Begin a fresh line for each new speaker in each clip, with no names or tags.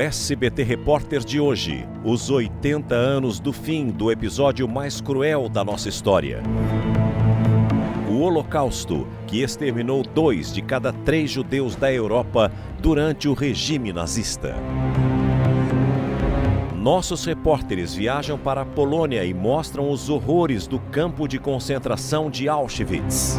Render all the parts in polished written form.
No SBT Repórter de hoje, os 80 anos do fim do episódio mais cruel da nossa história. O Holocausto, que exterminou 2 de cada 3 judeus da Europa durante o regime nazista. Nossos repórteres viajam para a Polônia e mostram os horrores do campo de concentração de Auschwitz.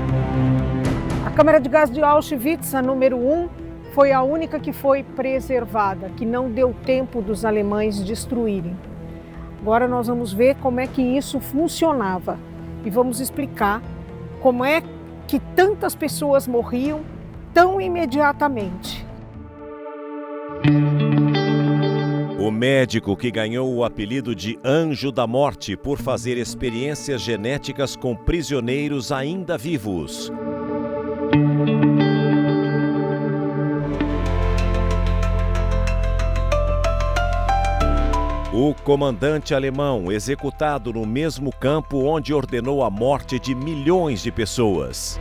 A câmara de gás de Auschwitz, a número 1, foi a única que foi preservada, que não deu tempo dos alemães destruírem. Agora nós vamos ver como é que isso funcionava e vamos explicar como é que tantas pessoas morriam tão imediatamente.
O médico que ganhou o apelido de Anjo da Morte por fazer experiências genéticas com prisioneiros ainda vivos. O comandante alemão executado no mesmo campo onde ordenou a morte de milhões de pessoas.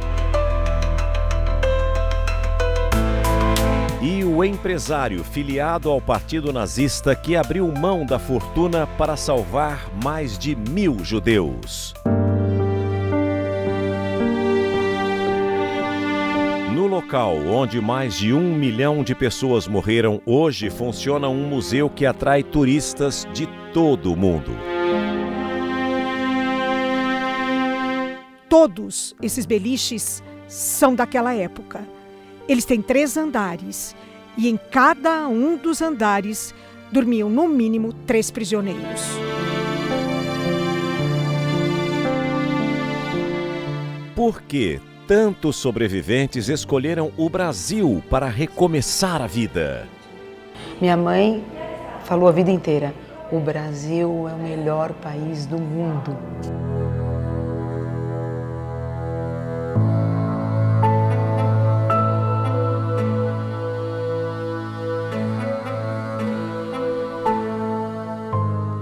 E o empresário filiado ao Partido Nazista que abriu mão da fortuna para salvar mais de 1.000 judeus. No local onde mais de 1 milhão de pessoas morreram, hoje funciona um museu que atrai turistas de todo o mundo.
Todos esses beliches são daquela época. Eles têm 3 andares e em cada um dos andares dormiam no mínimo 3 prisioneiros.
Por que tantos sobreviventes escolheram o Brasil para recomeçar a vida?
Minha mãe falou a vida inteira: o Brasil é o melhor país do mundo.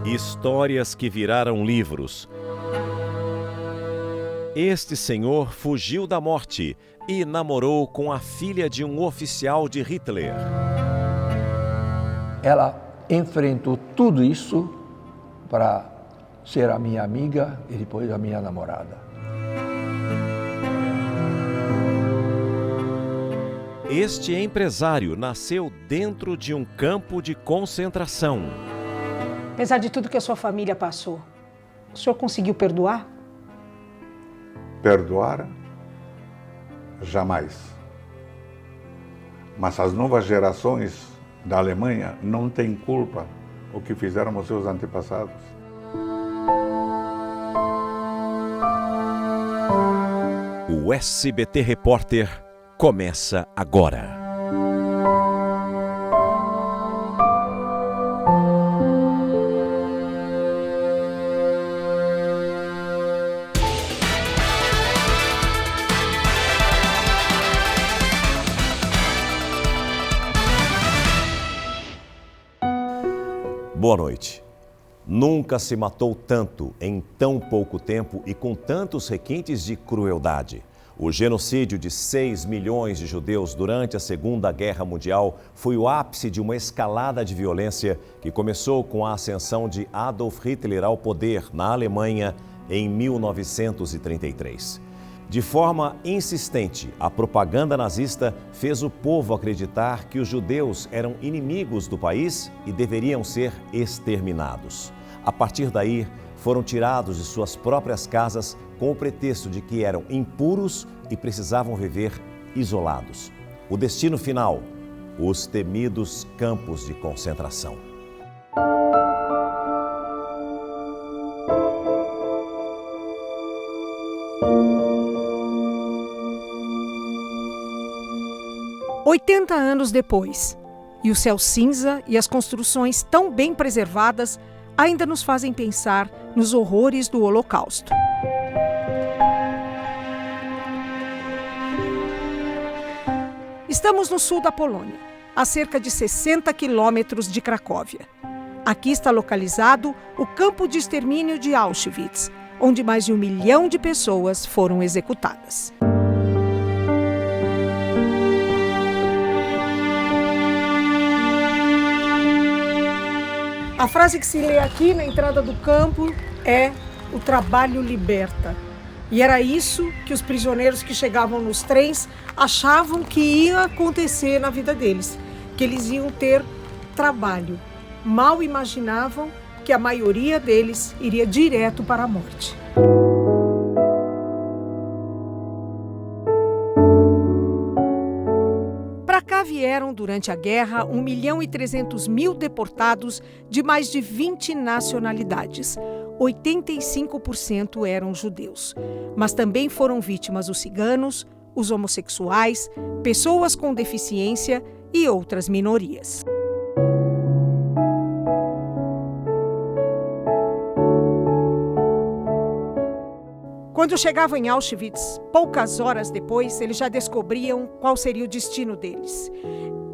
Histórias que viraram livros. Este senhor fugiu da morte e namorou com a filha de um oficial de Hitler.
Ela enfrentou tudo isso para ser a minha amiga e depois a minha namorada.
Este empresário nasceu dentro de um campo de concentração.
Apesar de tudo que a sua família passou, o senhor conseguiu perdoar?
Perdoar? Jamais. Mas as novas gerações da Alemanha não têm culpa o que fizeram os seus antepassados.
O SBT Repórter começa agora. Boa noite. Nunca se matou tanto em tão pouco tempo e com tantos requintes de crueldade. O genocídio de 6 milhões de judeus durante a Segunda Guerra Mundial foi o ápice de uma escalada de violência que começou com a ascensão de Adolf Hitler ao poder na Alemanha em 1933. De forma insistente, a propaganda nazista fez o povo acreditar que os judeus eram inimigos do país e deveriam ser exterminados. A partir daí, foram tirados de suas próprias casas com o pretexto de que eram impuros e precisavam viver isolados. O destino final, os temidos campos de concentração.
"80 anos depois, e o céu cinza e as construções tão bem preservadas ainda nos fazem pensar nos horrores do Holocausto. Estamos no sul da Polônia, a cerca de 60 quilômetros de Cracóvia. Aqui está localizado o campo de extermínio de Auschwitz, onde mais de 1 milhão de pessoas foram executadas. A frase que se lê aqui na entrada do campo é: o trabalho liberta. E era isso que os prisioneiros que chegavam nos trens achavam que ia acontecer na vida deles, que eles iam ter trabalho. Mal imaginavam que a maioria deles iria direto para a morte. Para cá vieram, durante a guerra, 1.300.000 deportados de mais de 20 nacionalidades. 85% eram judeus. Mas também foram vítimas os ciganos, os homossexuais, pessoas com deficiência e outras minorias. Quando chegavam em Auschwitz, poucas horas depois, eles já descobriam qual seria o destino deles.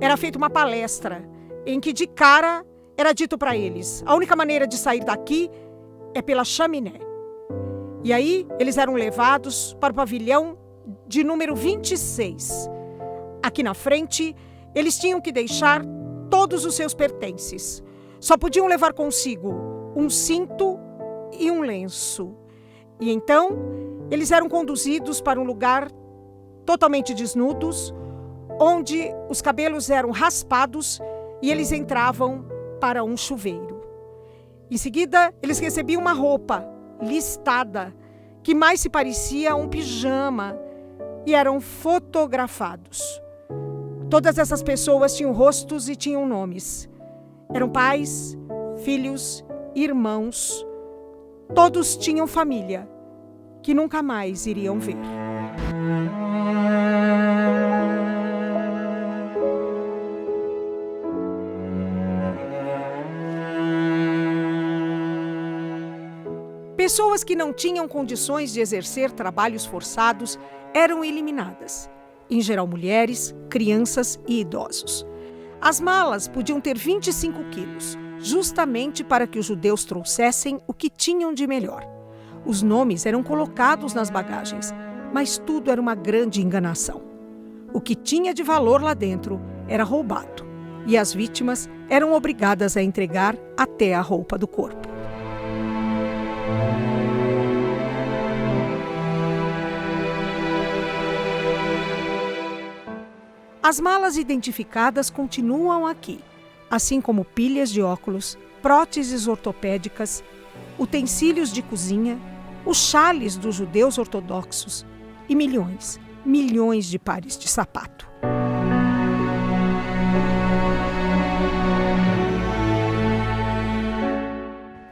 Era feita uma palestra em que, de cara, era dito para eles: a única maneira de sair daqui é pela chaminé. E aí, eles eram levados para o pavilhão de número 26. Aqui na frente, eles tinham que deixar todos os seus pertences. Só podiam levar consigo um cinto e um lenço. E então, eles eram conduzidos para um lugar totalmente desnudos, onde os cabelos eram raspados e eles entravam para um chuveiro. Em seguida, eles recebiam uma roupa listada, que mais se parecia a um pijama, e eram fotografados. Todas essas pessoas tinham rostos e tinham nomes. Eram pais, filhos, irmãos. Todos tinham família, que nunca mais iriam ver. Pessoas que não tinham condições de exercer trabalhos forçados eram eliminadas. Em geral, mulheres, crianças e idosos. As malas podiam ter 25 quilos, justamente para que os judeus trouxessem o que tinham de melhor. Os nomes eram colocados nas bagagens, mas tudo era uma grande enganação. O que tinha de valor lá dentro era roubado, e as vítimas eram obrigadas a entregar até a roupa do corpo. As malas identificadas continuam aqui, assim como pilhas de óculos, próteses ortopédicas, utensílios de cozinha, os xales dos judeus ortodoxos e milhões de pares de sapato.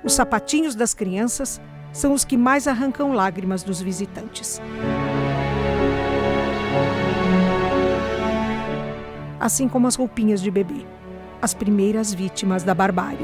Os sapatinhos das crianças são os que mais arrancam lágrimas dos visitantes. Assim como as roupinhas de bebê, as primeiras vítimas da barbárie.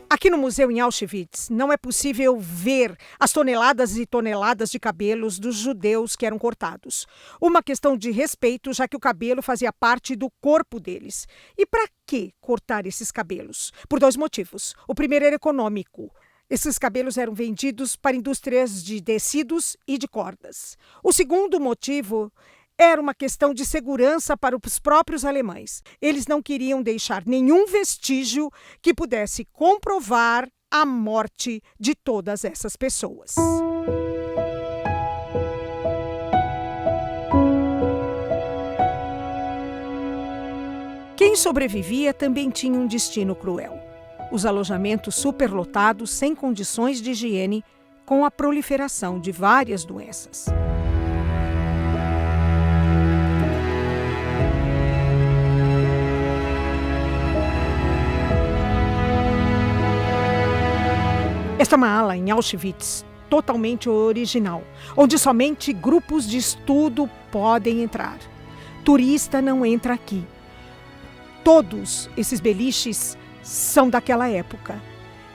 Aqui no museu em Auschwitz, não é possível ver as toneladas e toneladas de cabelos dos judeus que eram cortados. Uma questão de respeito, já que o cabelo fazia parte do corpo deles. E para que cortar esses cabelos? Por 2 motivos. O primeiro era econômico. Esses cabelos eram vendidos para indústrias de tecidos e de cordas. O segundo motivo era uma questão de segurança para os próprios alemães. Eles não queriam deixar nenhum vestígio que pudesse comprovar a morte de todas essas pessoas. Quem sobrevivia também tinha um destino cruel. Os alojamentos superlotados, sem condições de higiene, com a proliferação de várias doenças. Esta é uma ala em Auschwitz totalmente original, onde somente grupos de estudo podem entrar. Turista não entra aqui. Todos esses beliches são daquela época.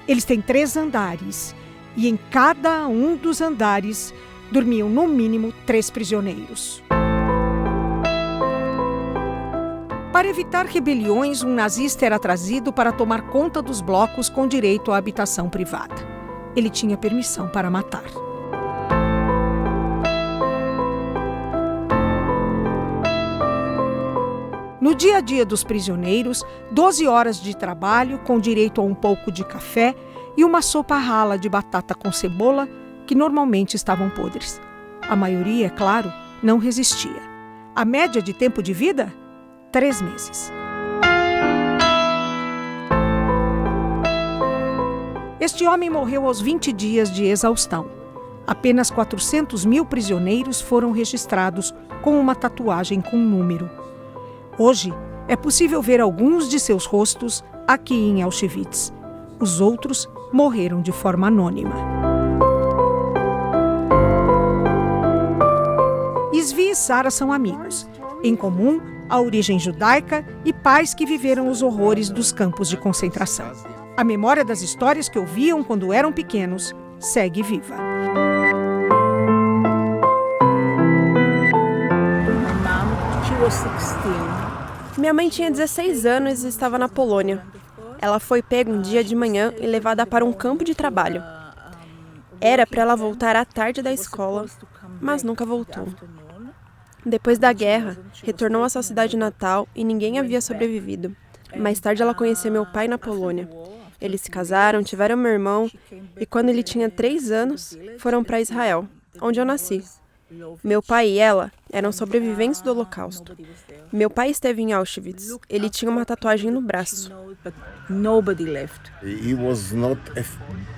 Eles têm 3 andares e em cada um dos andares dormiam no mínimo 3 prisioneiros. Para evitar rebeliões, um nazista era trazido para tomar conta dos blocos com direito à habitação privada. Ele tinha permissão para matar. No dia a dia dos prisioneiros, 12 horas de trabalho com direito a um pouco de café e uma sopa rala de batata com cebola, que normalmente estavam podres. A maioria, é claro, não resistia. A média de tempo de vida? 3 meses. Este homem morreu aos 20 dias de exaustão. Apenas 400 mil prisioneiros foram registrados com uma tatuagem com número. Hoje, é possível ver alguns de seus rostos aqui em Auschwitz. Os outros morreram de forma anônima. Zvi e Sara são amigos. Em comum, a origem judaica e pais que viveram os horrores dos campos de concentração. A memória das histórias que ouviam quando eram pequenos segue viva.
Minha mãe tinha 16 anos e estava na Polônia. Ela foi pega um dia de manhã e levada para um campo de trabalho. Era para ela voltar à tarde da escola, mas nunca voltou. Depois da guerra, retornou à sua cidade natal e ninguém havia sobrevivido. Mais tarde ela conheceu meu pai na Polônia. Eles se casaram, tiveram meu irmão e quando ele tinha 3 anos, foram para Israel, onde eu nasci. Meu pai e ela eram sobreviventes do Holocausto. Meu pai esteve em Auschwitz. Ele tinha uma tatuagem no braço.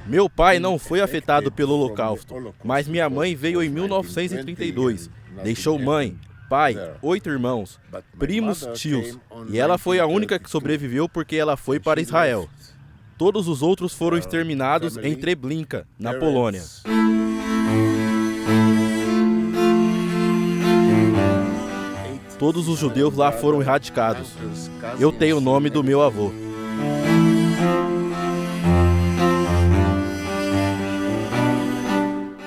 Meu pai não foi afetado pelo Holocausto, mas minha mãe veio em 1932. Deixou mãe, pai, 8 irmãos, primos, tios. E ela foi a única que sobreviveu porque ela foi para Israel. Todos os outros foram exterminados em Treblinka, na Polônia. Todos os judeus lá foram erradicados. Eu tenho o nome do meu avô.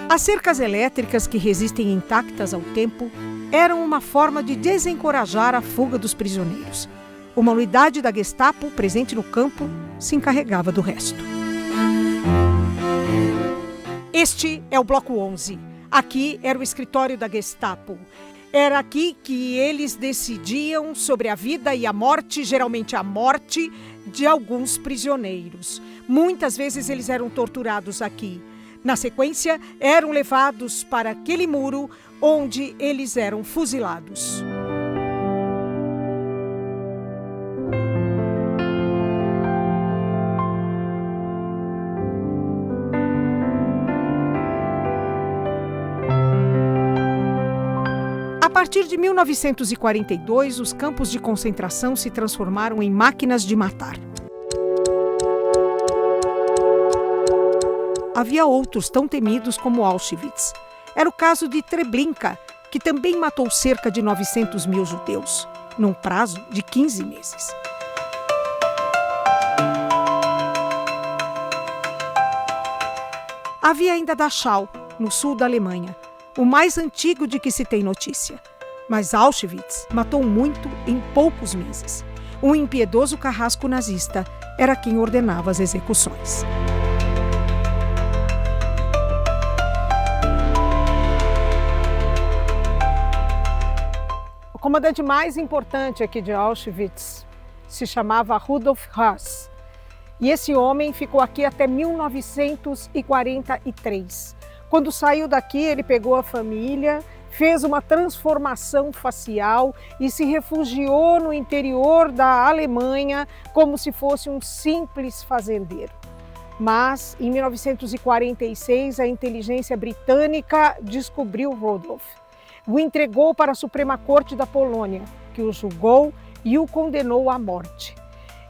As cercas elétricas que resistem intactas ao tempo eram uma forma de desencorajar a fuga dos prisioneiros. Uma unidade da Gestapo, presente no campo, se encarregava do resto. Este é o Bloco 11. Aqui era o escritório da Gestapo. Era aqui que eles decidiam sobre a vida e a morte, geralmente a morte, de alguns prisioneiros. Muitas vezes eles eram torturados aqui. Na sequência, eram levados para aquele muro onde eles eram fuzilados. A partir de 1942, os campos de concentração se transformaram em máquinas de matar. Havia outros tão temidos como Auschwitz. Era o caso de Treblinka, que também matou cerca de 900 mil judeus, num prazo de 15 meses. Havia ainda Dachau, no sul da Alemanha, o mais antigo de que se tem notícia. Mas Auschwitz matou muito em poucos meses. Um impiedoso carrasco nazista era quem ordenava as execuções. O comandante mais importante aqui de Auschwitz se chamava Rudolf Höss. E esse homem ficou aqui até 1943. Quando saiu daqui, ele pegou a família, fez uma transformação facial e se refugiou no interior da Alemanha como se fosse um simples fazendeiro. Mas, em 1946, a inteligência britânica descobriu Rudolf. O entregou para a Suprema Corte da Polônia, que o julgou e o condenou à morte.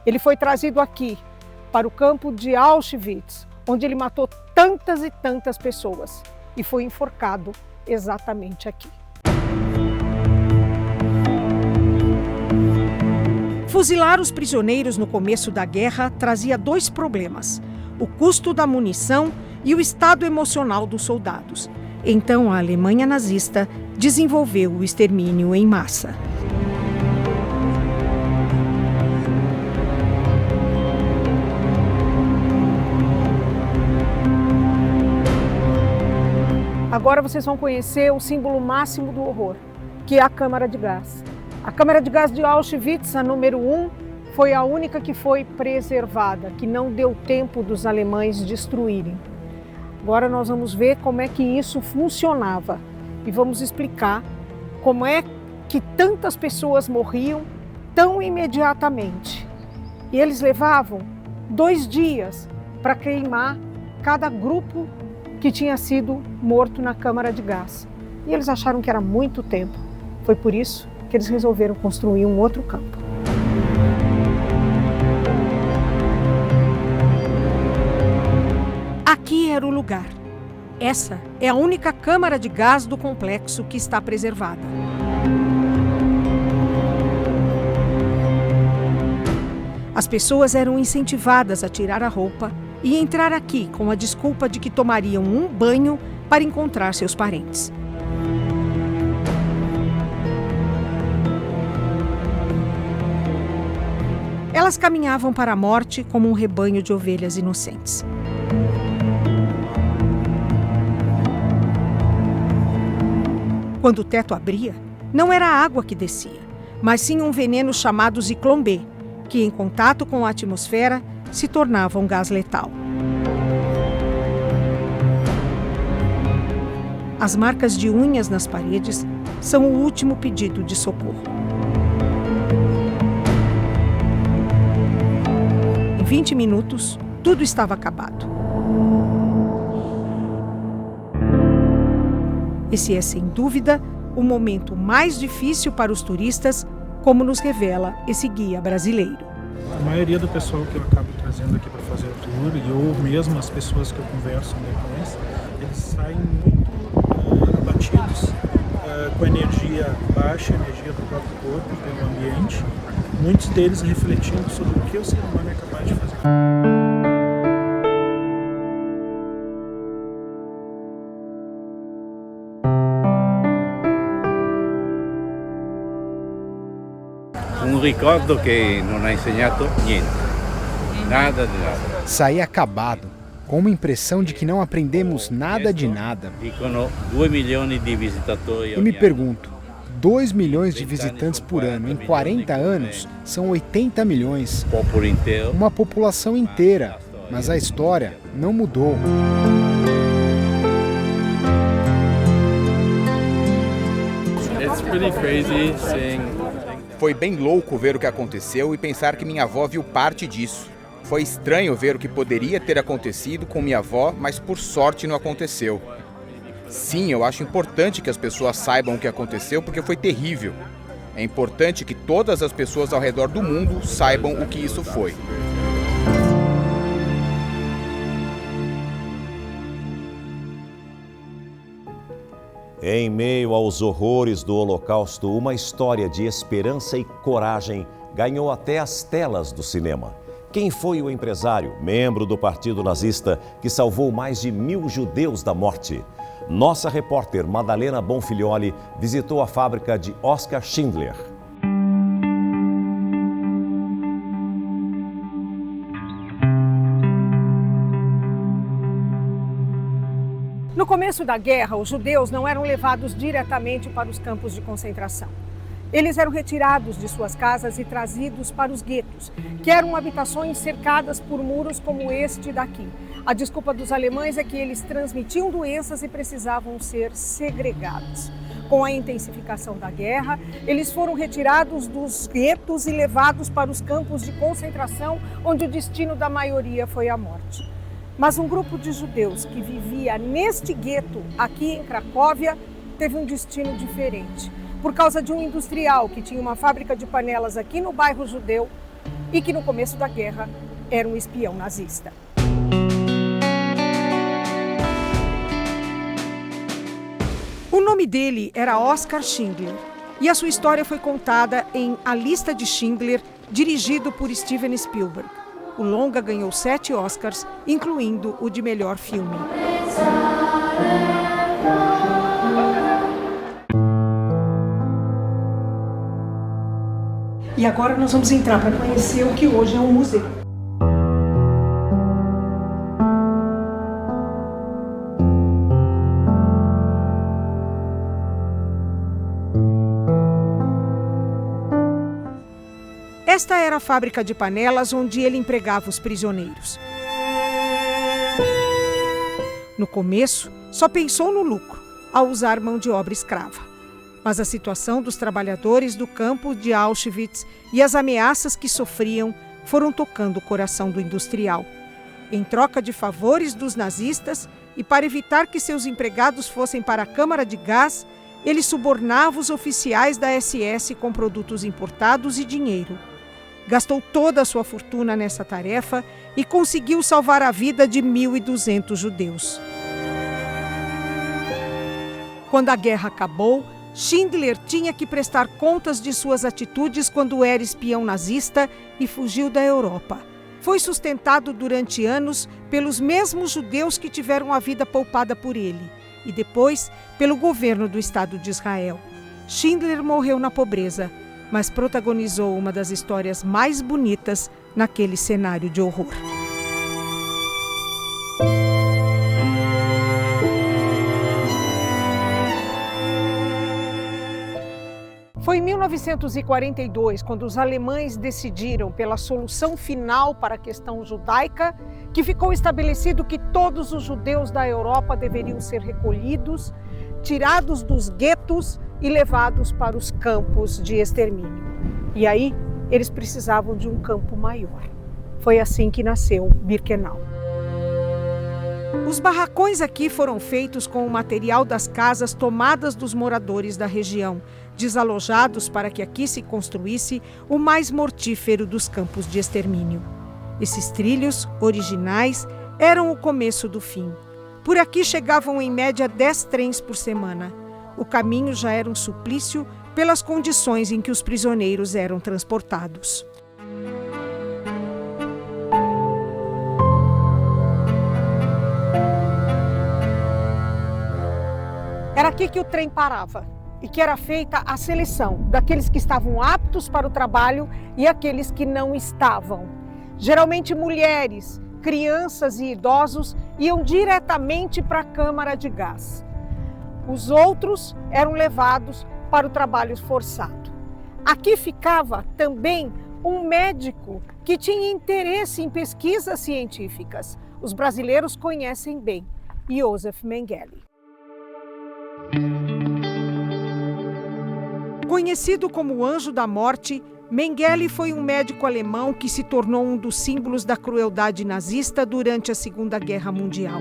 Ele foi trazido aqui, para o campo de Auschwitz, onde ele matou tantas e tantas pessoas e foi enforcado exatamente aqui. Fuzilar os prisioneiros no começo da guerra trazia 2 problemas: o custo da munição e o estado emocional dos soldados. Então a Alemanha nazista desenvolveu o extermínio em massa. Agora vocês vão conhecer o símbolo máximo do horror, que é a câmara de gás. A câmara de gás de Auschwitz, a número 1, foi a única que foi preservada, que não deu tempo dos alemães destruírem. Agora nós vamos ver como é que isso funcionava e vamos explicar como é que tantas pessoas morriam tão imediatamente. E eles levavam 2 dias para queimar cada grupo que tinha sido morto na câmara de gás. E eles acharam que era muito tempo. Foi por isso que eles resolveram construir um outro campo. Aqui era o lugar. Essa é a única câmara de gás do complexo que está preservada. As pessoas eram incentivadas a tirar a roupa e entrar aqui com a desculpa de que tomariam um banho para encontrar seus parentes. Elas caminhavam para a morte como um rebanho de ovelhas inocentes. Quando o teto abria, não era a água que descia, mas sim um veneno chamado Zyklon B, que em contato com a atmosfera se tornava um gás letal. As marcas de unhas nas paredes são o último pedido de socorro. Em 20 minutos, tudo estava acabado. Esse é, sem dúvida, o momento mais difícil para os turistas, como nos revela esse guia brasileiro.
A maioria do pessoal que eu acabo trazendo aqui para fazer o tour, e ou mesmo as pessoas que eu converso depois, eles saem muito abatidos, com energia baixa, energia do próprio corpo, pelo ambiente, muitos deles refletindo sobre o que o ser humano é capaz de fazer.
Um ricordo que não ha insegnato niente, nada de nada.
Saí acabado, com uma impressão de que não aprendemos nada de nada.
Dicono 2 milhões de visitatori.
Eu me pergunto, 2 milhões de visitantes por ano em 40 anos são 80 milhões. Uma população inteira, mas a história não mudou.
It's really crazy seeing.
Foi bem louco ver o que aconteceu e pensar que minha avó viu parte disso. Foi estranho ver o que poderia ter acontecido com minha avó, mas por sorte não aconteceu. Sim, eu acho importante que as pessoas saibam o que aconteceu porque foi terrível. É importante que todas as pessoas ao redor do mundo saibam o que isso foi.
Em meio aos horrores do Holocausto, uma história de esperança e coragem ganhou até as telas do cinema. Quem foi o empresário, membro do Partido Nazista, que salvou mais de 1000 judeus da morte? Nossa repórter Madalena Bonfilioli visitou a fábrica de Oskar Schindler.
No começo da guerra, os judeus não eram levados diretamente para os campos de concentração. Eles eram retirados de suas casas e trazidos para os guetos, que eram habitações cercadas por muros como este daqui. A desculpa dos alemães é que eles transmitiam doenças e precisavam ser segregados. Com a intensificação da guerra, eles foram retirados dos guetos e levados para os campos de concentração, onde o destino da maioria foi a morte. Mas um grupo de judeus que vivia neste gueto, aqui em Cracóvia, teve um destino diferente. Por causa de um industrial que tinha uma fábrica de panelas aqui no bairro judeu e que no começo da guerra era um espião nazista. O nome dele era Oskar Schindler e a sua história foi contada em A Lista de Schindler, dirigido por Steven Spielberg. O longa ganhou 7 Oscars, incluindo o de melhor filme. E agora nós vamos entrar para conhecer o que hoje é um museu. Esta era a fábrica de panelas onde ele empregava os prisioneiros. No começo, só pensou no lucro, ao usar mão de obra escrava. Mas a situação dos trabalhadores do campo de Auschwitz e as ameaças que sofriam foram tocando o coração do industrial. Em troca de favores dos nazistas e para evitar que seus empregados fossem para a câmara de gás, ele subornava os oficiais da SS com produtos importados e dinheiro. Gastou toda a sua fortuna nessa tarefa e conseguiu salvar a vida de 1.200 judeus. Quando a guerra acabou, Schindler tinha que prestar contas de suas atitudes quando era espião nazista e fugiu da Europa. Foi sustentado durante anos pelos mesmos judeus que tiveram a vida poupada por ele e depois pelo governo do Estado de Israel. Schindler morreu na pobreza, mas protagonizou uma das histórias mais bonitas naquele cenário de horror. Foi em 1942, quando os alemães decidiram pela solução final para a questão judaica, que ficou estabelecido que todos os judeus da Europa deveriam ser recolhidos, tirados dos guetos e levados para os campos de extermínio. E aí, eles precisavam de um campo maior. Foi assim que nasceu Birkenau. Os barracões aqui foram feitos com o material das casas tomadas dos moradores da região, desalojados para que aqui se construísse o mais mortífero dos campos de extermínio. Esses trilhos, originais, eram o começo do fim. Por aqui chegavam em média 10 trens por semana. O caminho já era um suplício pelas condições em que os prisioneiros eram transportados. Era aqui que o trem parava e que era feita a seleção daqueles que estavam aptos para o trabalho e aqueles que não estavam. Geralmente mulheres, crianças e idosos iam diretamente para a câmara de gás. Os outros eram levados para o trabalho forçado. Aqui ficava também um médico que tinha interesse em pesquisas científicas. Os brasileiros conhecem bem, Josef Mengele. Conhecido como o Anjo da Morte, Mengele foi um médico alemão que se tornou um dos símbolos da crueldade nazista durante a Segunda Guerra Mundial.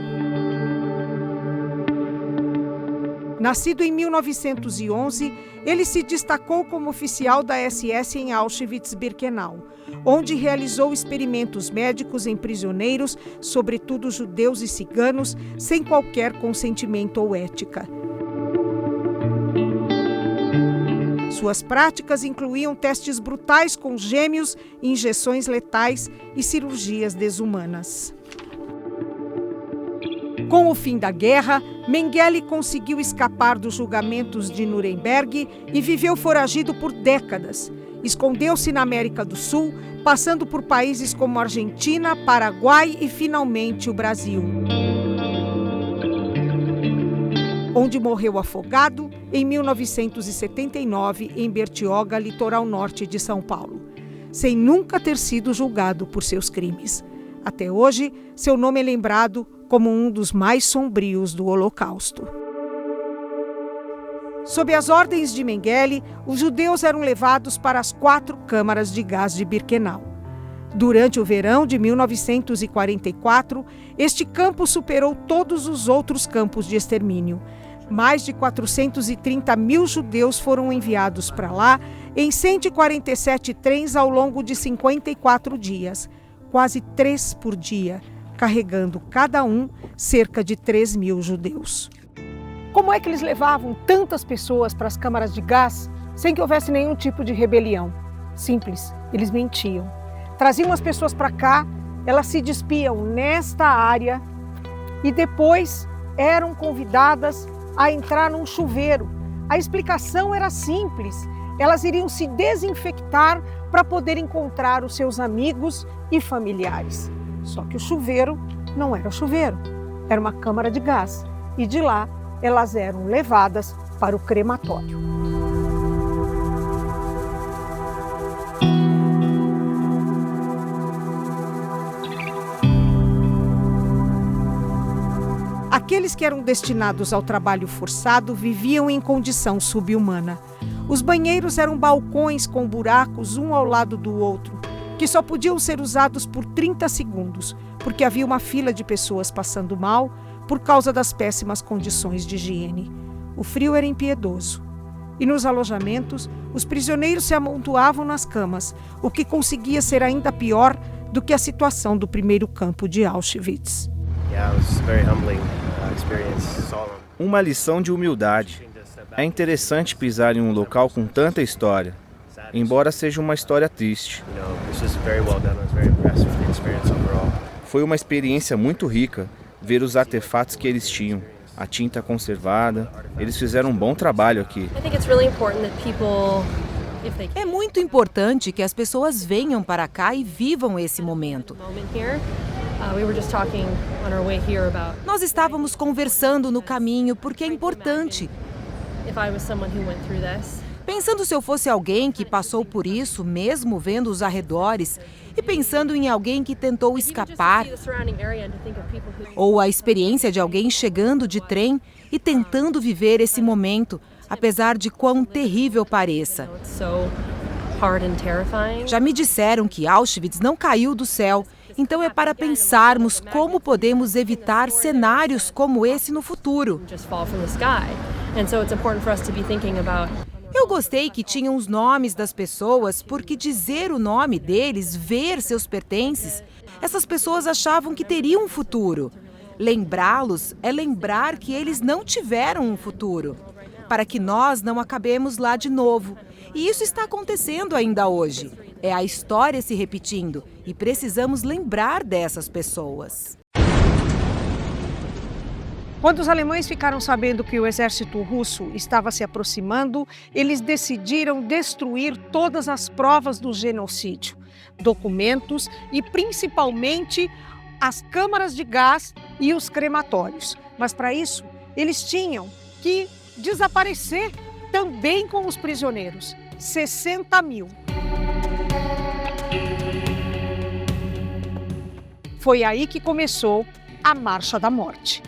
Nascido em 1911, ele se destacou como oficial da SS em Auschwitz-Birkenau, onde realizou experimentos médicos em prisioneiros, sobretudo judeus e ciganos, sem qualquer consentimento ou ética. Suas práticas incluíam testes brutais com gêmeos, injeções letais e cirurgias desumanas. Com o fim da guerra, Mengele conseguiu escapar dos julgamentos de Nuremberg e viveu foragido por décadas. Escondeu-se na América do Sul, passando por países como Argentina, Paraguai e, finalmente, o Brasil, onde morreu afogado em 1979 em Bertioga, litoral norte de São Paulo, sem nunca ter sido julgado por seus crimes. Até hoje, seu nome é lembrado como um dos mais sombrios do Holocausto. Sob as ordens de Mengele, os judeus eram levados para as 4 câmaras de gás de Birkenau. Durante o verão de 1944, este campo superou todos os outros campos de extermínio. Mais de 430 mil judeus foram enviados para lá em 147 trens ao longo de 54 dias, quase 3 por dia, carregando cada um cerca de 3 mil judeus. Como é que eles levavam tantas pessoas para as câmaras de gás sem que houvesse nenhum tipo de rebelião? Simples, eles mentiam. Traziam as pessoas para cá, elas se despiam nesta área e depois eram convidadas a entrar num chuveiro. A explicação era simples. Elas iriam se desinfectar para poder encontrar os seus amigos e familiares. Só que o chuveiro não era chuveiro, era uma câmara de gás. E de lá, elas eram levadas para o crematório. Aqueles que eram destinados ao trabalho forçado viviam em condição subhumana. Os banheiros eram balcões com buracos um ao lado do outro, que só podiam ser usados por 30 segundos, porque havia uma fila de pessoas passando mal por causa das péssimas condições de higiene. O frio era impiedoso. E nos alojamentos, os prisioneiros se amontoavam nas camas, o que conseguia ser ainda pior do que a situação do primeiro campo de Auschwitz.
Uma lição de humildade. É interessante pisar em um local com tanta história, embora seja uma história triste. Foi uma experiência muito rica ver os artefatos que eles tinham, a tinta conservada. Eles fizeram um bom trabalho aqui.
É muito importante que as pessoas venham para cá e vivam esse momento. Nós estávamos conversando no caminho porque é importante. Pensando se eu fosse alguém que passou por isso, mesmo vendo os arredores, e pensando em alguém que tentou escapar, ou a experiência de alguém chegando de trem e tentando viver esse momento, apesar de quão terrível pareça. Já me disseram que Auschwitz não caiu do céu, então é para pensarmos como podemos evitar cenários como esse no futuro. Eu gostei que tinham os nomes das pessoas, porque dizer o nome deles, ver seus pertences, essas pessoas achavam que teriam um futuro. Lembrá-los é lembrar que eles não tiveram um futuro, para que nós não acabemos lá de novo. E isso está acontecendo ainda hoje. É a história se repetindo e precisamos lembrar dessas pessoas.
Quando os alemães ficaram sabendo que o exército russo estava se aproximando, eles decidiram destruir todas as provas do genocídio, documentos e principalmente as câmaras de gás e os crematórios. Mas para isso, eles tinham que desaparecer também com os prisioneiros, 60 mil. Foi aí que começou a Marcha da Morte.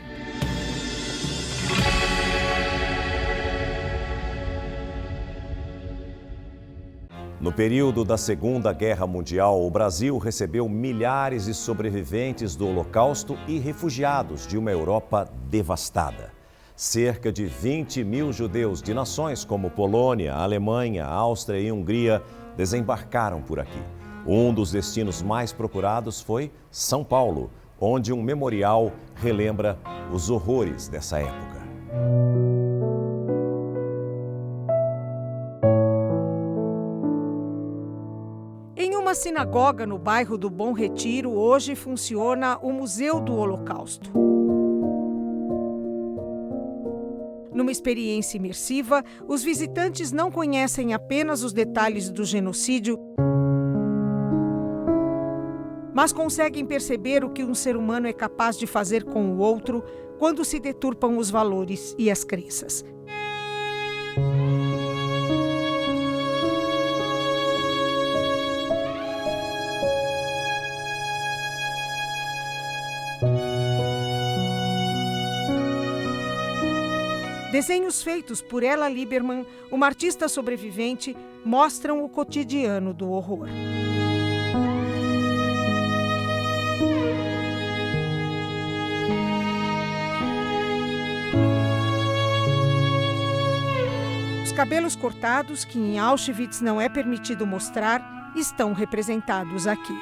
No período da Segunda Guerra Mundial, o Brasil recebeu milhares de sobreviventes do Holocausto e refugiados de uma Europa devastada. Cerca de 20 mil judeus de nações como Polônia, Alemanha, Áustria e Hungria desembarcaram por aqui. Um dos destinos mais procurados foi São Paulo, onde um memorial relembra os horrores dessa época.
Em uma sinagoga no bairro do Bom Retiro, hoje funciona o Museu do Holocausto. Numa experiência imersiva, os visitantes não conhecem apenas os detalhes do genocídio, mas conseguem perceber o que um ser humano é capaz de fazer com o outro quando se deturpam os valores e as crenças. Desenhos feitos por Ella Lieberman, uma artista sobrevivente, mostram o cotidiano do horror. Os cabelos cortados, que em Auschwitz não é permitido mostrar, estão representados aqui.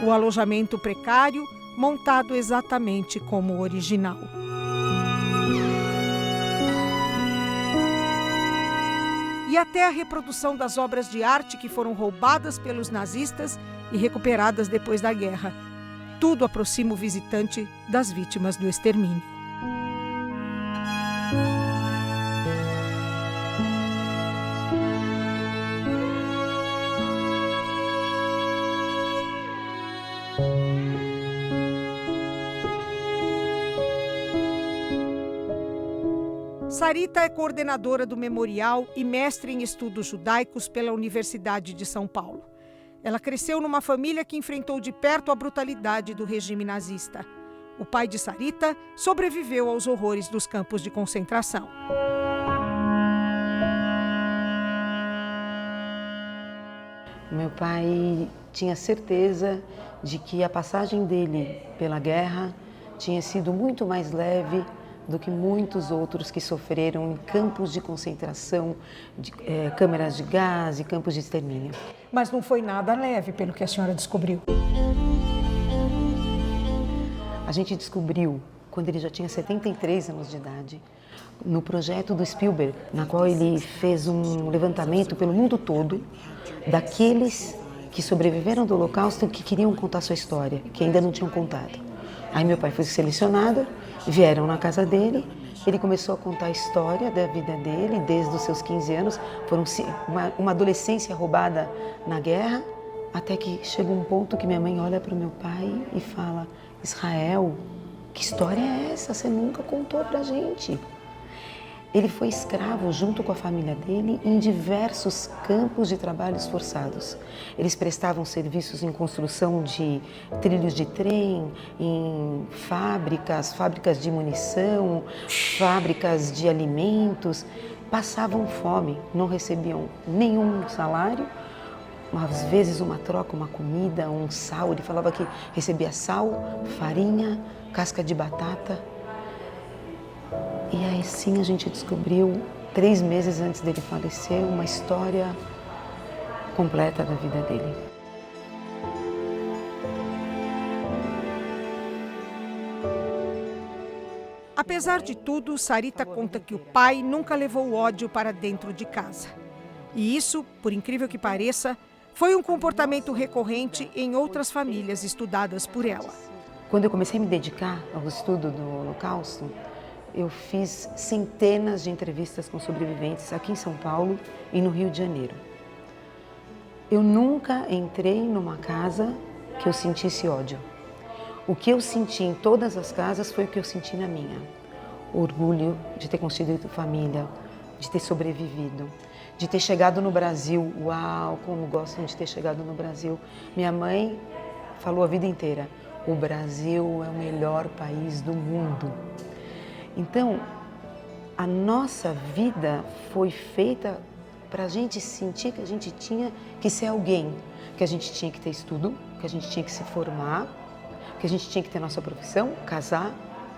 O alojamento precário, montado exatamente como o original. E até a reprodução das obras de arte que foram roubadas pelos nazistas e recuperadas depois da guerra. Tudo aproxima o visitante das vítimas do extermínio. Sarita é coordenadora do memorial e mestre em estudos judaicos pela Universidade de São Paulo. Ela cresceu numa família que enfrentou de perto a brutalidade do regime nazista. O pai de Sarita sobreviveu aos horrores dos campos de concentração.
Meu pai tinha certeza de que a passagem dele pela guerra tinha sido muito mais leve do que muitos outros que sofreram em campos de concentração, câmeras de gás e campos de extermínio.
Mas não foi nada leve, pelo que a senhora descobriu.
A gente descobriu, quando ele já tinha 73 anos de idade, no projeto do Spielberg, na qual ele fez um levantamento pelo mundo todo daqueles que sobreviveram do Holocausto que queriam contar sua história, que ainda não tinham contado. Aí meu pai foi selecionado, vieram na casa dele, ele começou a contar a história da vida dele desde os seus 15 anos, foram uma adolescência roubada na guerra, até que chega um ponto que minha mãe olha para o meu pai e fala: Israel, que história é essa? Você nunca contou pra gente. Ele foi escravo junto com a família dele em diversos campos de trabalhos forçados. Eles prestavam serviços em construção de trilhos de trem, em fábricas de munição, fábricas de alimentos. Passavam fome, não recebiam nenhum salário. Às vezes uma troca, uma comida, um sal. Ele falava que recebia sal, farinha, casca de batata. E aí sim a gente descobriu, 3 meses antes dele falecer, uma história completa da vida dele.
Apesar de tudo, Sarita conta que o pai nunca levou o ódio para dentro de casa. E isso, por incrível que pareça, foi um comportamento recorrente em outras famílias estudadas por ela.
Quando eu comecei a me dedicar ao estudo do Holocausto, eu fiz centenas de entrevistas com sobreviventes aqui em São Paulo e no Rio de Janeiro. Eu nunca entrei numa casa que eu sentisse ódio. O que eu senti em todas as casas foi o que eu senti na minha. Orgulho de ter constituído família, de ter sobrevivido, de ter chegado no Brasil. Uau, como gostam de ter chegado no Brasil. Minha mãe falou a vida inteira: o Brasil é o melhor país do mundo. Então, a nossa vida foi feita para a gente sentir que a gente tinha que ser alguém, que a gente tinha que ter estudo, que a gente tinha que se formar, que a gente tinha que ter nossa profissão, casar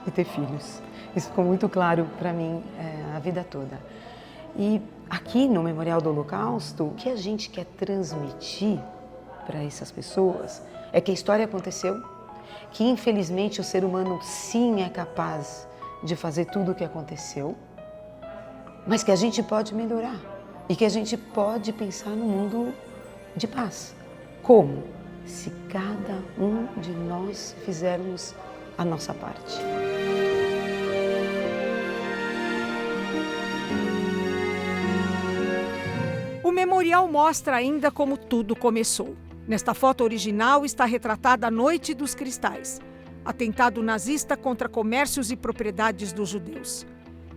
e ter filhos. Isso ficou muito claro para mim a vida toda. E aqui no Memorial do Holocausto, o que a gente quer transmitir para essas pessoas é que a história aconteceu, que infelizmente o ser humano sim é capaz de fazer tudo o que aconteceu, mas que a gente pode melhorar e que a gente pode pensar num mundo de paz. Como? Se cada um de nós fizermos a nossa parte.
O memorial mostra ainda como tudo começou. Nesta foto original está retratada a Noite dos Cristais, atentado nazista contra comércios e propriedades dos judeus.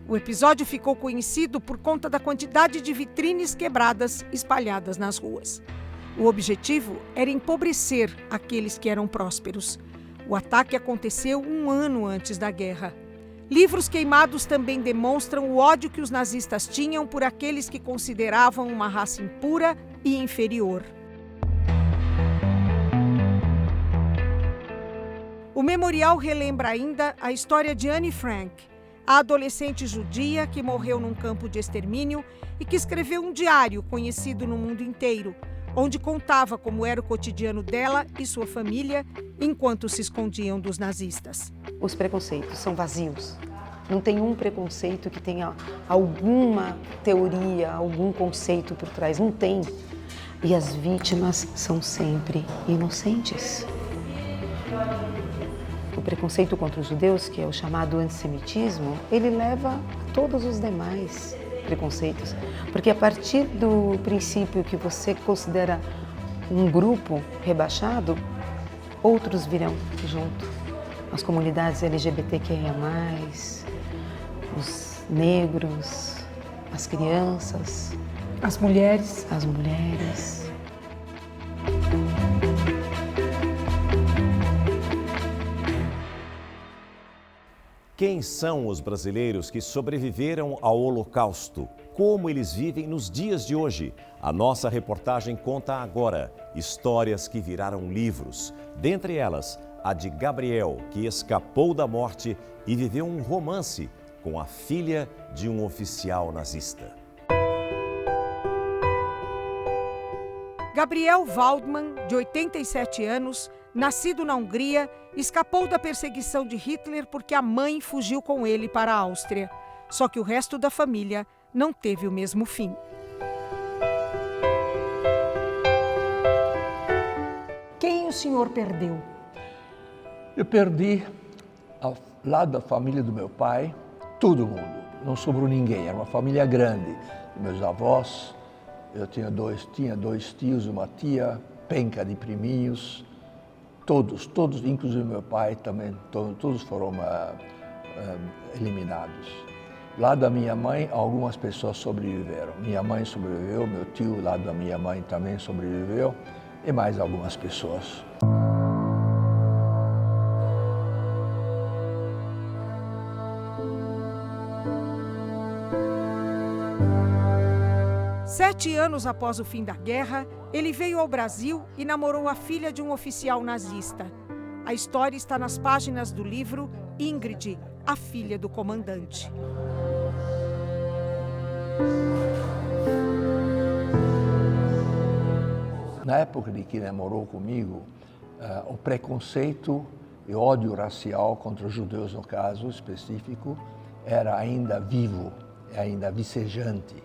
O episódio ficou conhecido por conta da quantidade de vitrines quebradas espalhadas nas ruas. O objetivo era empobrecer aqueles que eram prósperos. O ataque aconteceu 1 ano antes da guerra. Livros queimados também demonstram o ódio que os nazistas tinham por aqueles que consideravam uma raça impura e inferior. O memorial relembra ainda a história de Anne Frank, a adolescente judia que morreu num campo de extermínio e que escreveu um diário conhecido no mundo inteiro, onde contava como era o cotidiano dela e sua família enquanto se escondiam dos nazistas.
Os preconceitos são vazios. Não tem um preconceito que tenha alguma teoria, algum conceito por trás. Não tem. E as vítimas são sempre inocentes. O preconceito contra os judeus, que é o chamado antissemitismo, ele leva a todos os demais preconceitos. Porque a partir do princípio que você considera um grupo rebaixado, outros virão junto. As comunidades LGBTQIA+, os negros, as crianças,
as mulheres.
As mulheres.
Quem são os brasileiros que sobreviveram ao Holocausto? Como eles vivem nos dias de hoje? A nossa reportagem conta agora histórias que viraram livros. Dentre elas, a de Gabriel, que escapou da morte e viveu um romance com a filha de um oficial nazista.
Gabriel Waldman, de 87 anos, nascido na Hungria, escapou da perseguição de Hitler porque a mãe fugiu com ele para a Áustria. Só que o resto da família não teve o mesmo fim. Quem o senhor perdeu?
Eu perdi, ao lado da família do meu pai, todo mundo. Não sobrou ninguém, era uma família grande. Meus avós, eu tinha dois tios, uma tia, penca de priminhos. Todos, inclusive meu pai também, todos foram eliminados. Lá da minha mãe, algumas pessoas sobreviveram. Minha mãe sobreviveu, meu tio, lá da minha mãe, também sobreviveu, e mais algumas pessoas.
Sete anos após o fim da guerra, ele veio ao Brasil e namorou a filha de um oficial nazista. A história está nas páginas do livro Ingrid, a filha do comandante.
Na época de que namorou comigo, o preconceito e ódio racial contra os judeus, no caso específico, era ainda vivo, ainda vicejante,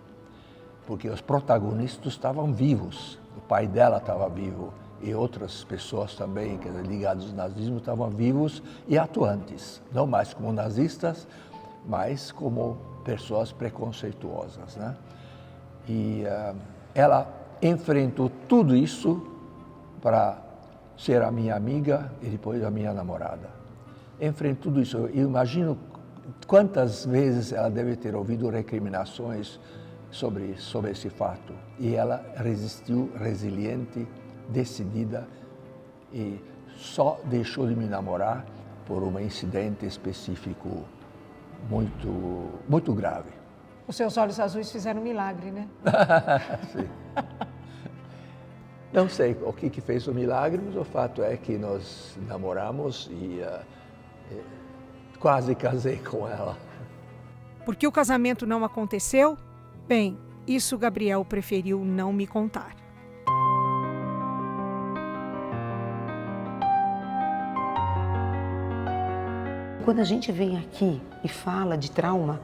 porque os protagonistas estavam vivos. O pai dela estava vivo e outras pessoas também ligadas ao nazismo estavam vivos e atuantes, não mais como nazistas, mas como pessoas preconceituosas, né? E ela enfrentou tudo isso para ser a minha amiga e depois a minha namorada. Enfrentou tudo isso. Eu imagino quantas vezes ela deve ter ouvido recriminações sobre esse fato. E ela resistiu, resiliente, decidida, e só deixou de me namorar por um incidente específico muito grave.
Os seus olhos azuis fizeram um milagre, né?
Sim. Não sei o que fez o milagre, mas o fato é que nós namoramos e quase casei com ela.
Por que o casamento não aconteceu? Bem, isso Gabriel preferiu não me contar.
Quando a gente vem aqui e fala de trauma,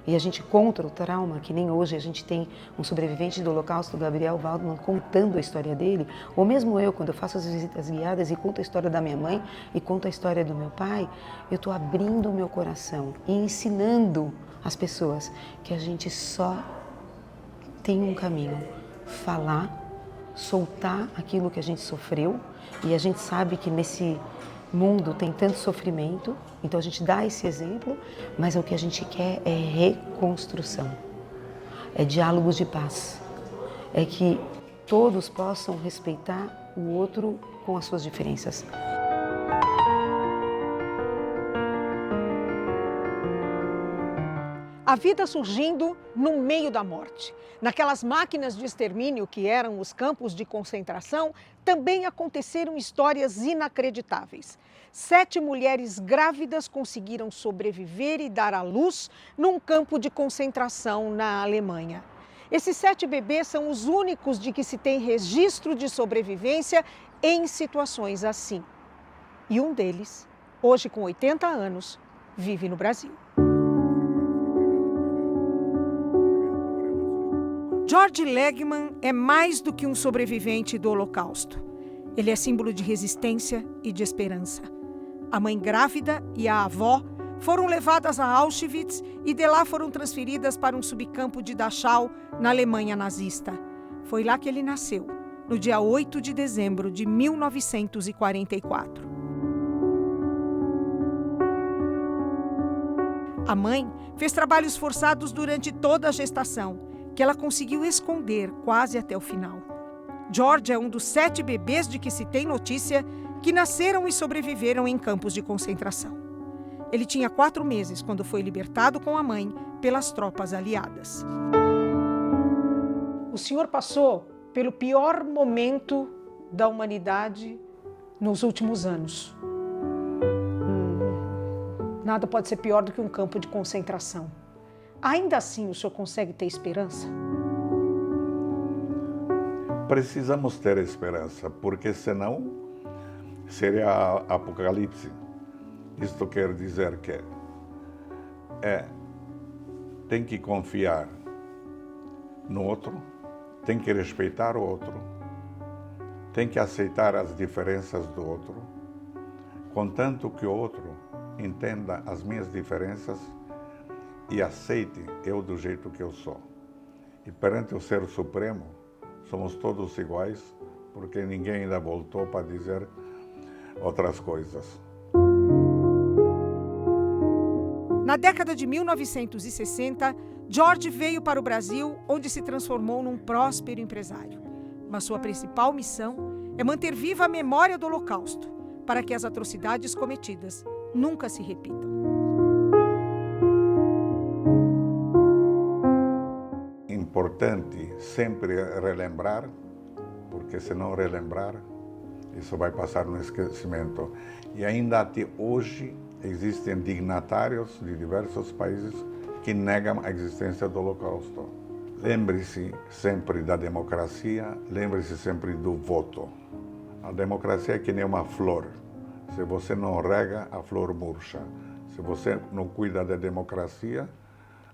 e a gente contra o trauma, que nem hoje a gente tem um sobrevivente do Holocausto, Gabriel Waldman, contando a história dele, ou mesmo eu, quando eu faço as visitas guiadas e conto a história da minha mãe e conto a história do meu pai, eu estou abrindo o meu coração e ensinando as pessoas que a gente só tem um caminho: falar, soltar aquilo que a gente sofreu, e a gente sabe que nesse mundo tem tanto sofrimento, então a gente dá esse exemplo, mas o que a gente quer é reconstrução, é diálogos de paz, é que todos possam respeitar o outro com as suas diferenças.
A vida surgindo no meio da morte. Naquelas máquinas de extermínio que eram os campos de concentração, também aconteceram histórias inacreditáveis. 7 mulheres grávidas conseguiram sobreviver e dar à luz num campo de concentração na Alemanha. Esses 7 bebês são os únicos de que se tem registro de sobrevivência em situações assim. E um deles, hoje com 80 anos, vive no Brasil. George Legman é mais do que um sobrevivente do Holocausto. Ele é símbolo de resistência e de esperança. A mãe grávida e a avó foram levadas a Auschwitz e de lá foram transferidas para um subcampo de Dachau, na Alemanha nazista. Foi lá que ele nasceu, no dia 8 de dezembro de 1944. A mãe fez trabalhos forçados durante toda a gestação, que ela conseguiu esconder quase até o final. George é um dos 7 bebês de que se tem notícia que nasceram e sobreviveram em campos de concentração. Ele tinha 4 meses quando foi libertado com a mãe pelas tropas aliadas. O senhor passou pelo pior momento da humanidade nos últimos anos. Nada pode ser pior do que um campo de concentração. Ainda assim, o senhor consegue ter esperança?
Precisamos ter esperança, porque senão seria apocalipse. Isto quer dizer que tem que confiar no outro, tem que respeitar o outro, tem que aceitar as diferenças do outro, contanto que o outro entenda as minhas diferenças e aceite eu do jeito que eu sou. E perante o Ser Supremo, somos todos iguais, porque ninguém ainda voltou para dizer outras coisas.
Na década de 1960, George veio para o Brasil, onde se transformou num próspero empresário. Mas sua principal missão é manter viva a memória do Holocausto, para que as atrocidades cometidas nunca se repitam.
Importante sempre relembrar, porque se não relembrar, isso vai passar no esquecimento. E ainda até hoje existem dignatários de diversos países que negam a existência do Holocausto. Lembre-se sempre da democracia, lembre-se sempre do voto. A democracia é que nem uma flor. Se você não rega, a flor murcha. Se você não cuida da democracia,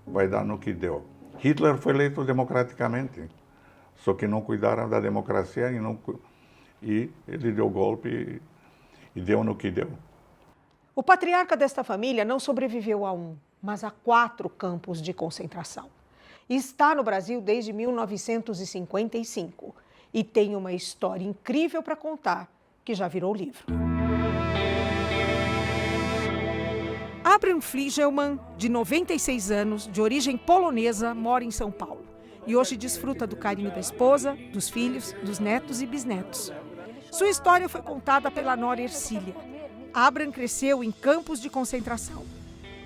vai dar no que deu. Hitler foi eleito democraticamente, só que não cuidaram da democracia e ele deu golpe e deu no que deu.
O patriarca desta família não sobreviveu a 1, mas a 4 campos de concentração. Está no Brasil desde 1955 e tem uma história incrível para contar, que já virou livro. Abraham Fligelman, de 96 anos, de origem polonesa, mora em São Paulo e hoje desfruta do carinho da esposa, dos filhos, dos netos e bisnetos. Sua história foi contada pela nora Ercília. Abraham cresceu em campos de concentração.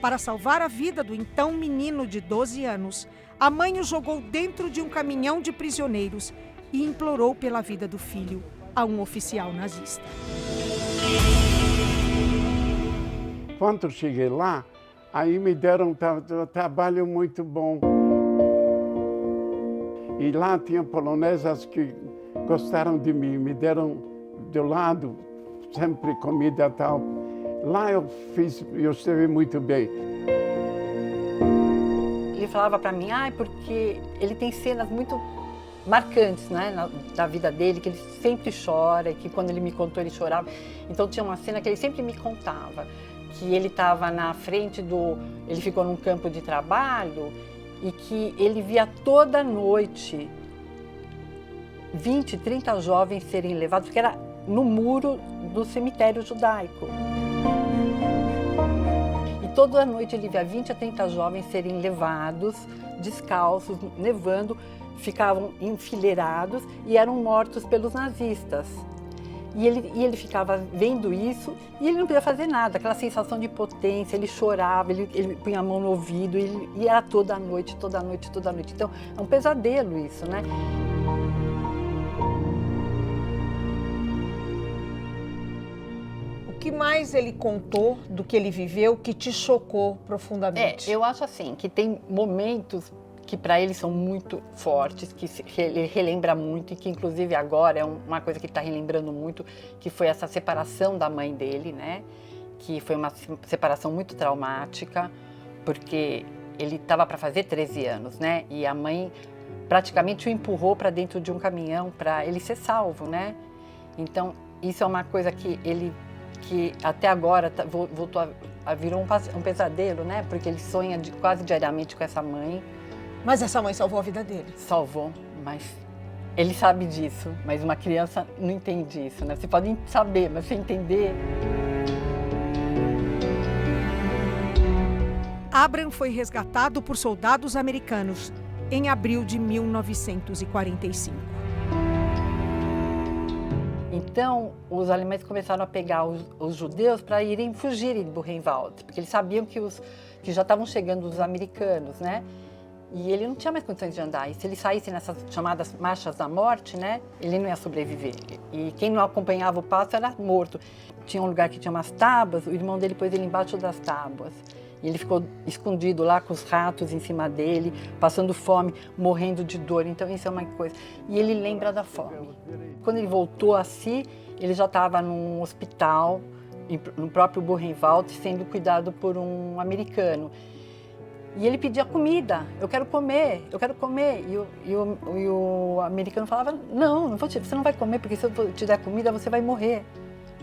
Para salvar a vida do então menino de 12 anos, a mãe o jogou dentro de um caminhão de prisioneiros e implorou pela vida do filho a um oficial nazista.
Quando cheguei lá, aí me deram um trabalho muito bom. E lá tinha polonesas que gostaram de mim, me deram do lado sempre comida e tal. Lá eu estive muito bem.
Ele falava para mim, porque ele tem cenas muito marcantes, né, da vida dele, que ele sempre chora, e que quando ele me contou ele chorava. Então tinha uma cena que ele sempre me contava, que ele estava na frente ele ficou num campo de trabalho e que ele via toda noite 20, 30 jovens serem levados, porque era no muro do cemitério judaico. E toda noite ele via 20 a 30 jovens serem levados, descalços, nevando, ficavam enfileirados e eram mortos pelos nazistas. E ele ficava vendo isso e ele não podia fazer nada, aquela sensação de potência, ele chorava, ele punha a mão no ouvido e era toda noite, toda noite, toda noite. Então é um pesadelo isso, né?
O que mais ele contou do que ele viveu que te chocou profundamente?
Eu acho assim, que tem momentos que para ele são muito fortes, que ele relembra muito e que inclusive agora é uma coisa que ele está relembrando muito, que foi essa separação da mãe dele, né? Que foi uma separação muito traumática, porque ele estava para fazer 13 anos, né? E a mãe praticamente o empurrou para dentro de um caminhão para ele ser salvo, né? Então isso é uma coisa que até agora voltou virou um pesadelo, né? Porque ele sonha quase diariamente com essa mãe.
Mas essa mãe salvou a vida dele.
Salvou, mas ele sabe disso. Mas uma criança não entende isso, né? Você pode saber, mas você entender...
Abraham foi resgatado por soldados americanos em abril de 1945.
Então, os alemães começaram a pegar os judeus para fugirem de Buchenwald, porque eles sabiam que já estavam chegando os americanos, né? E ele não tinha mais condições de andar. E se ele saísse nessas chamadas marchas da morte, né, ele não ia sobreviver. E quem não acompanhava o passo era morto. Tinha um lugar que tinha umas tábuas, o irmão dele pôs ele embaixo das tábuas. E ele ficou escondido lá com os ratos em cima dele, passando fome, morrendo de dor. Então isso é uma coisa. E ele lembra da fome. Quando ele voltou a si, ele já estava num hospital, no próprio Buchenwald, sendo cuidado por um americano. E ele pedia comida, eu quero comer, eu quero comer. E o americano falava, não você não vai comer, porque se eu te der comida, você vai morrer.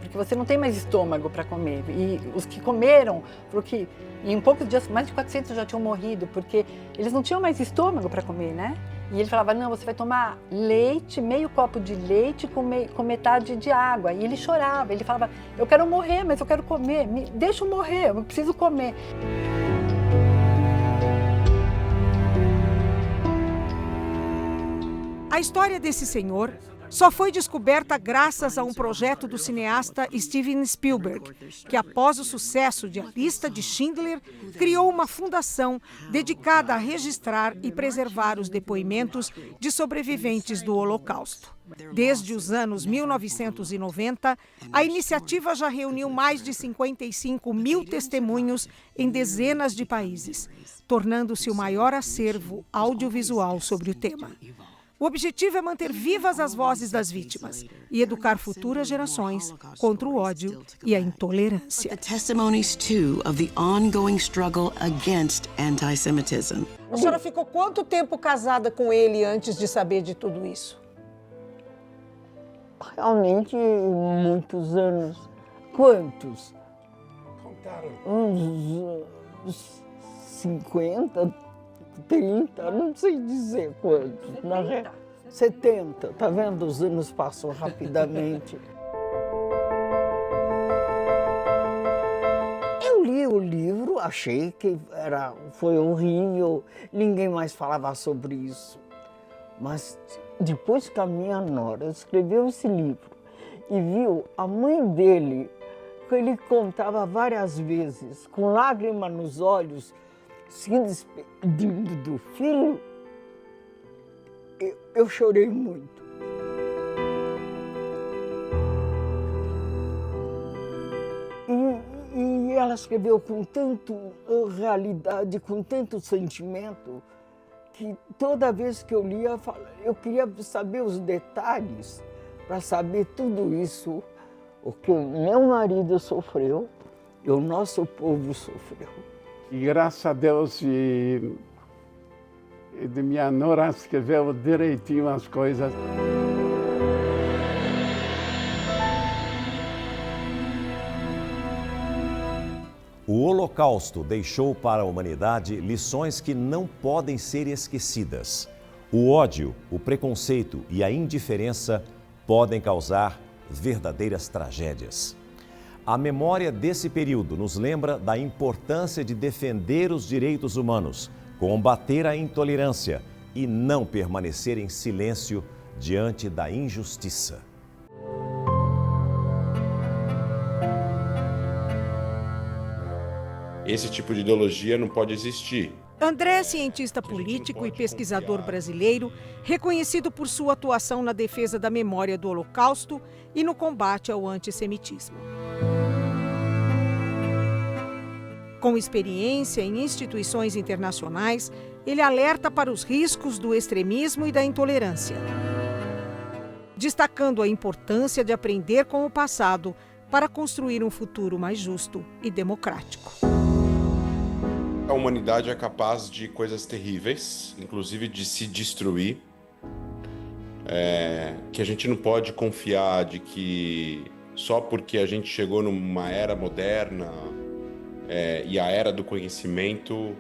Porque você não tem mais estômago para comer. E os que comeram, porque em poucos dias, mais de 400 já tinham morrido, porque eles não tinham mais estômago para comer, né? E ele falava, não, você vai tomar leite, meio copo de leite com metade de água. E ele chorava, ele falava, eu quero morrer, mas eu quero comer, deixa eu morrer, eu preciso comer.
A história desse senhor só foi descoberta graças a um projeto do cineasta Steven Spielberg, que após o sucesso de A Lista de Schindler, criou uma fundação dedicada a registrar e preservar os depoimentos de sobreviventes do Holocausto. Desde os anos 1990, a iniciativa já reuniu mais de 55 mil testemunhos em dezenas de países, tornando-se o maior acervo audiovisual sobre o tema. O objetivo é manter vivas as vozes das vítimas e educar futuras gerações contra o ódio e a intolerância. A senhora ficou quanto tempo casada com ele antes de saber de tudo isso?
Realmente, muitos anos. Quantos? Uns 50, 30, não sei dizer quantos. 70, tá vendo? Os anos passam rapidamente. Eu li o livro, achei que foi horrível, ninguém mais falava sobre isso. Mas depois que a minha nora escreveu esse livro e viu a mãe dele, que ele contava várias vezes, com lágrima nos olhos, se despedindo do filho, eu chorei muito. E ela escreveu com tanta realidade, com tanto sentimento, que toda vez que eu lia, eu queria saber os detalhes, para saber tudo isso, o que o meu marido sofreu e o nosso povo sofreu.
E graças a Deus, e de minha nora escreveu direitinho as coisas.
O Holocausto deixou para a humanidade lições que não podem ser esquecidas. O ódio, o preconceito e a indiferença podem causar verdadeiras tragédias. A memória desse período nos lembra da importância de defender os direitos humanos, combater a intolerância e não permanecer em silêncio diante da injustiça.
Esse tipo de ideologia não pode existir.
André é cientista político e pesquisador brasileiro, reconhecido por sua atuação na defesa da memória do Holocausto e no combate ao antissemitismo. Com experiência em instituições internacionais, ele alerta para os riscos do extremismo e da intolerância, destacando a importância de aprender com o passado para construir um futuro mais justo e democrático.
A humanidade é capaz de coisas terríveis, inclusive de se destruir, que a gente não pode confiar de que só porque a gente chegou numa era moderna e a era do conhecimento,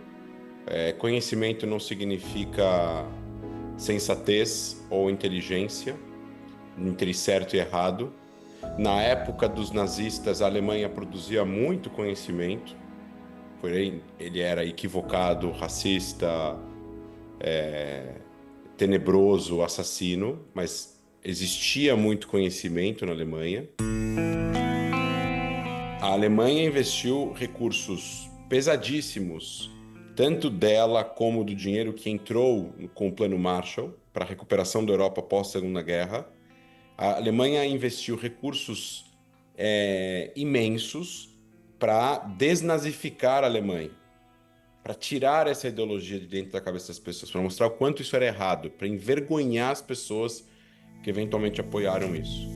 conhecimento não significa sensatez ou inteligência, entre certo e errado. Na época dos nazistas, a Alemanha produzia muito conhecimento, porém ele era equivocado, racista, tenebroso, assassino, mas existia muito conhecimento na Alemanha. A Alemanha investiu recursos pesadíssimos, tanto dela como do dinheiro que entrou com o Plano Marshall para a recuperação da Europa pós-Segunda Guerra. A Alemanha investiu recursos imensos para desnazificar a Alemanha, para tirar essa ideologia de dentro da cabeça das pessoas, para mostrar o quanto isso era errado, para envergonhar as pessoas que eventualmente apoiaram isso.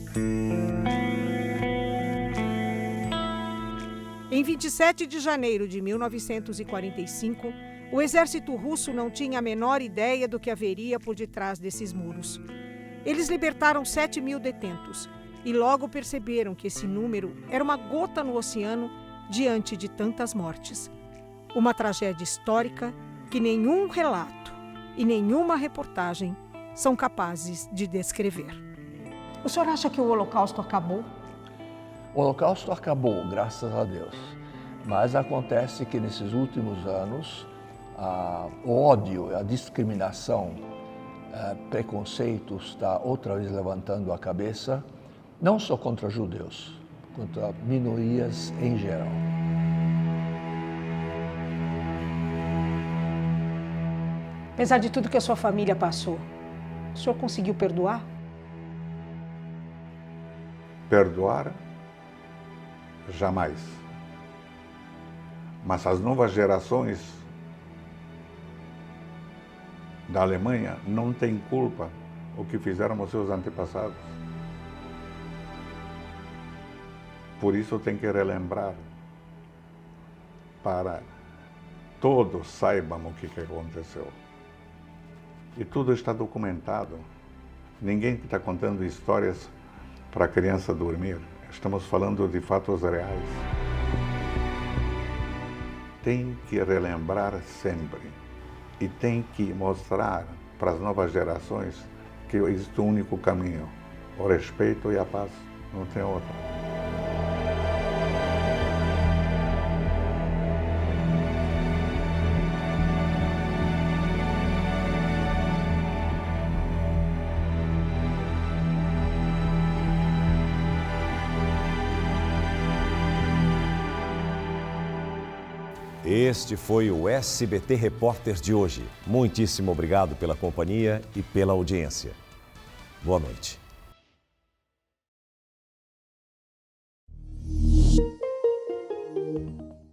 Em 27 de janeiro de 1945, o exército russo não tinha a menor ideia do que haveria por detrás desses muros. Eles libertaram 7.000 detentos e logo perceberam que esse número era uma gota no oceano diante de tantas mortes. Uma tragédia histórica que nenhum relato e nenhuma reportagem são capazes de descrever. O senhor acha que o Holocausto acabou?
O Holocausto acabou, graças a Deus. Mas acontece que nesses últimos anos, o ódio, a discriminação, preconceito está outra vez levantando a cabeça, não só contra judeus, contra minorias em geral.
Apesar de tudo que a sua família passou, o senhor conseguiu perdoar?
Perdoar? Jamais. Mas as novas gerações da Alemanha não têm culpa o que fizeram os seus antepassados. Por isso tem que relembrar para todos saibam o que aconteceu. E tudo está documentado. Ninguém está contando histórias para a criança dormir. Estamos falando de fatos reais. Tem que relembrar sempre e tem que mostrar para as novas gerações que existe um único caminho, o respeito e a paz, não tem outro.
Este foi o SBT Repórter de hoje. Muitíssimo obrigado pela companhia e pela audiência. Boa noite.